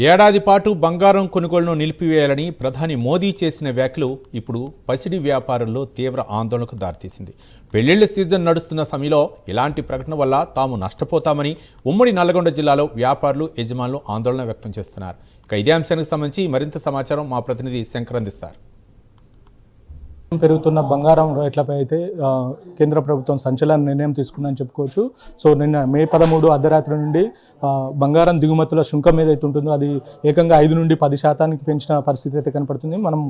ఏడాది పాటు బంగారం కొనుగోలును నిలిపివేయాలని ప్రధాని మోదీ చేసిన వ్యాఖ్యలు ఇప్పుడు పసిడి వ్యాపారుల్లో తీవ్ర ఆందోళనకు దారితీసింది. పెళ్లిళ్ల సీజన్ నడుస్తున్న సమయంలో ఇలాంటి ప్రకటన వల్ల తాము నష్టపోతామని ఉమ్మడి నల్లగొండ జిల్లాలో వ్యాపారులు యజమానులు ఆందోళన వ్యక్తం చేస్తున్నారు. ఇక ఇదే అంశానికి సంబంధించి మరింత సమాచారం మా ప్రతినిధి శంకర్ అందిస్తారు. పెరుగుతున్న బంగారం రేట్లపై అయితే కేంద్ర ప్రభుత్వం సంచలన నిర్ణయం తీసుకుందని చెప్పుకోవచ్చు. సో నిన్న మే 13 అర్ధరాత్రి నుండి బంగారం దిగుమతుల సుంకం ఏదైతే ఉంటుందో అది ఏకంగా 5 నుండి 10% పెంచిన పరిస్థితి అయితే కనపడుతుంది. మనం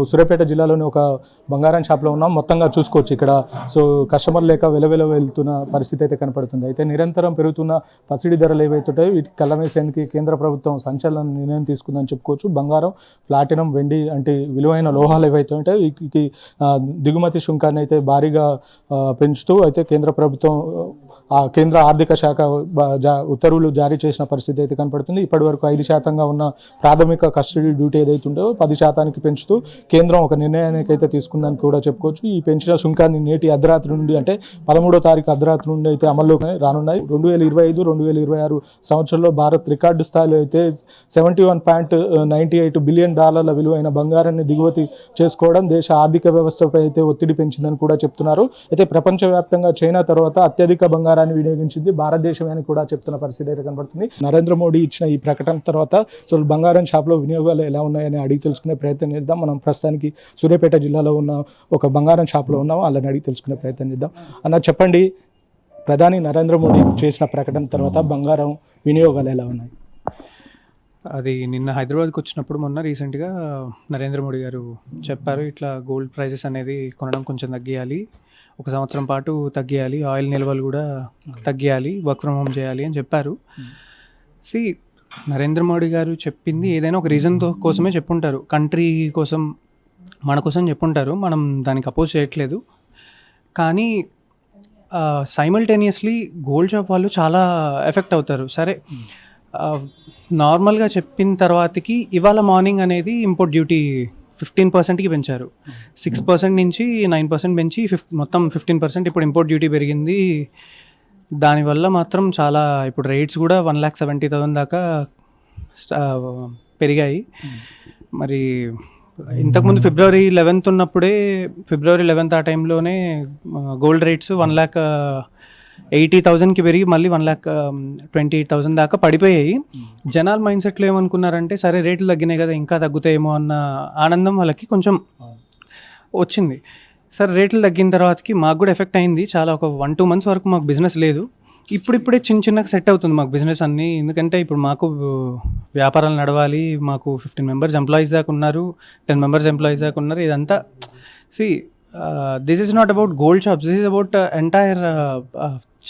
సూర్యాపేట జిల్లాలోని ఒక బంగారం షాప్లో ఉన్నాం. మొత్తంగా చూసుకోవచ్చు ఇక్కడ కస్టమర్ లేక వెలవెల వెళ్తున్న పరిస్థితి అయితే కనపడుతుంది. అయితే నిరంతరం పెరుగుతున్న పసిడి ధరలు ఏవైతే ఉంటాయో వీటికి కళ్ళమేసేందుకు కేంద్ర ప్రభుత్వం సంచలన నిర్ణయం తీసుకుందని చెప్పుకోవచ్చు. బంగారం, ప్లాటినం, వెండి అంటే విలువైన లోహాలు ఏవైతే ఉంటాయో వీటికి దిగుమతి సుంకాన్ని అయితే భారీగా పెంచుతూ అయితే కేంద్ర ప్రభుత్వం కేంద్ర ఆర్థిక శాఖ ఉత్తర్వులు జారీ చేసిన పరిస్థితి అయితే కనపడుతుంది. ఇప్పటి వరకు 5% ఉన్న ప్రాథమిక కస్టడీ డ్యూటీ ఏదైతే ఉందో 10% పెంచుతూ కేంద్రం ఒక నిర్ణయానికి అయితే తీసుకుందని కూడా చెప్పుకోవచ్చు. ఈ పెంచిన సుంకాన్ని నేటి అర్ధరాత్రి నుండి అంటే 13వ తారీఖు అర్ధరాత్రి నుండి అయితే అమల్లోకి రానున్నాయి. 2025-2026 సంవత్సరంలో భారత్ రికార్డు స్థాయిలో అయితే $71.98 బిలియన్ విలువైన బంగారాన్ని దిగుమతి చేసుకోవడం దేశ ఆర్థిక వ్యవస్థపై అయితే ఒత్తిడి పెంచిందని కూడా చెప్తున్నారు. అయితే ప్రపంచవ్యాప్తంగా చైనా తర్వాత అత్యధిక బంగారాన్ని వినియోగించింది భారతదేశం అని కూడా చెప్తున్న పరిస్థితి అయితే కనబడుతుంది. నరేంద్ర మోడీ ఇచ్చిన ఈ ప్రకటన తర్వాత బంగారం షాప్లో వినియోగాలు ఎలా ఉన్నాయని అడిగి తెలుసుకునే ప్రయత్నం చేద్దాం. మనం ప్రస్తుతానికి సూర్యాపేట జిల్లాలో ఉన్న ఒక బంగారం షాప్లో ఉన్నాం. వాళ్ళని అడిగి తెలుసుకునే ప్రయత్నం చేద్దాం. అన్న చెప్పండి, ప్రధాని నరేంద్ర మోడీ చేసిన ప్రకటన తర్వాత బంగారం వినియోగాలు ఎలా ఉన్నాయి? అది నిన్న హైదరాబాద్కి వచ్చినప్పుడు మొన్న రీసెంట్గా నరేంద్ర మోడీ గారు చెప్పారు, ఇట్లా గోల్డ్ ప్రైజెస్ అనేది కొనడం కొంచెం తగ్గియాలి, 1 సంవత్సరం పాటు తగ్గియాలి, ఆయిల్ నిల్వలు కూడా తగ్గియాలి, వర్క్ ఫ్రమ్ హోమ్ చేయాలి అని చెప్పారు. నరేంద్ర మోడీ గారు చెప్పింది ఏదైనా ఒక రీజన్ కోసమే చెప్పుంటారు, కంట్రీ కోసం, మన కోసం చెప్పుంటారు. మనం దానికి అపోజ్ చేయట్లేదు. కానీ సైమల్టేనియస్లీ గోల్డ్ షాప్ వాళ్ళు చాలా ఎఫెక్ట్ అవుతారు. సరే, నార్మల్గా చెప్పిన తర్వాతకి ఇవాళ మార్నింగ్ అనేది ఇంపోర్ట్ డ్యూటీ 15%కి పెంచారు. 6% నుంచి 9% పెంచి మొత్తం 15% ఇప్పుడు ఇంపోర్ట్ డ్యూటీ పెరిగింది. దానివల్ల మాత్రం చాలా ఇప్పుడు రేట్స్ కూడా 1,70,000 దాకా పెరిగాయి. మరి ఇంతకుముందు ఫిబ్రవరి 11 ఉన్నప్పుడే, ఫిబ్రవరి 11 ఆ టైంలోనే గోల్డ్ రేట్స్ 1,80,000కి పెరిగి మళ్ళీ 1,28,000 దాకా పడిపోయాయి. జనాల మైండ్ సెట్లో ఏమనుకున్నారంటే సరే రేట్లు తగ్గినాయి కదా ఇంకా తగ్గుతాయేమో అన్న ఆనందం వాళ్ళకి కొంచెం వచ్చింది. సరే రేట్లు తగ్గిన తర్వాతకి మాకు కూడా ఎఫెక్ట్ అయింది. చాలా ఒక 1-2 మంత్స్ వరకు మాకు బిజినెస్ లేదు. ఇప్పుడిప్పుడే చిన్నగా సెట్ అవుతుంది మాకు బిజినెస్ అన్నీ. ఎందుకంటే ఇప్పుడు మాకు వ్యాపారాలు నడవాలి. మాకు 15 మెంబర్స్ ఎంప్లాయీస్ దాకా ఉన్నారు, 10 మెంబర్స్ ఎంప్లాయీస్ దాకా ఉన్నారు. ఇదంతా this is not about gold shops, this is about entire.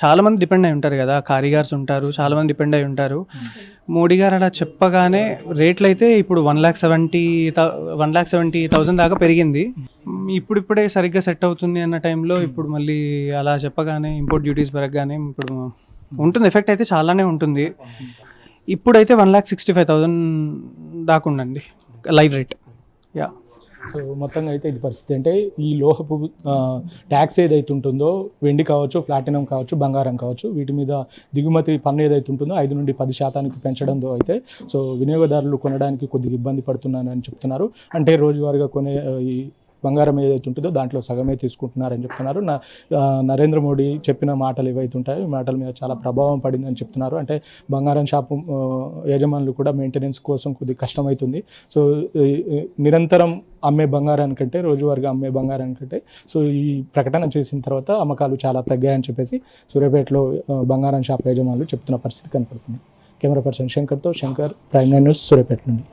చాలామంది డిపెండ్ అయి ఉంటారు కదా, కారీగార్స్ ఉంటారు, చాలామంది డిపెండ్ అయి ఉంటారు. మోడీ గారు అలా చెప్పగానే రేట్లు అయితే ఇప్పుడు 1,70,000 దాకా పెరిగింది. ఇప్పుడిప్పుడే సరిగ్గా సెట్ అవుతుంది అన్న టైంలో ఇప్పుడు మళ్ళీ అలా చెప్పగానే ఇంపోర్ట్ డ్యూటీస్ పెరగగానే ఇప్పుడు ఉంటుంది ఎఫెక్ట్ అయితే చాలానే ఉంటుంది. ఇప్పుడైతే 1,65,000 దాకా ఉండండి లైవ్ రేట్. యా, సో మొత్తంగా అయితే ఇది పరిస్థితి. అంటే ఈ లోహపు ట్యాక్స్ ఏదైతే ఉంటుందో, వెండి కావచ్చు, ప్లాటినం కావచ్చు, బంగారం కావచ్చు, వీటి మీద దిగుమతి పన్ను ఏదైతే ఉంటుందో 5 నుండి 10% పెంచడంతో అయితే వినియోగదారులు కొనడానికి కొద్దిగా ఇబ్బంది పడుతున్నారని చెప్తున్నారు. అంటే రోజువారీగా కొనే ఈ బంగారం ఏదైతే ఉంటుందో దాంట్లో సగమే తీసుకుంటున్నారని చెప్తున్నారు. నరేంద్ర మోడీ చెప్పిన మాటలు ఏవైతే ఉంటాయో ఈ మాటల మీద చాలా ప్రభావం పడిందని చెప్తున్నారు. అంటే బంగారం షాపు యజమానులు కూడా మెయింటెనెన్స్ కోసం కొద్దిగా కష్టమవుతుంది. సో నిరంతరం అమ్మే బంగారానికంటే, రోజువారీగా అమ్మే బంగారానికంటే ఈ ప్రకటన చేసిన తర్వాత అమ్మకాలు చాలా తగ్గాయని చెప్పేసి సూర్యాపేటలో బంగారం షాప్ యజమానులు చెప్తున్న పరిస్థితి కనపడుతుంది. కెమెరా పర్సన్ శంకర్తో శంకర్, ప్రైమ్9 న్యూస్, సూర్యాపేట నుండి.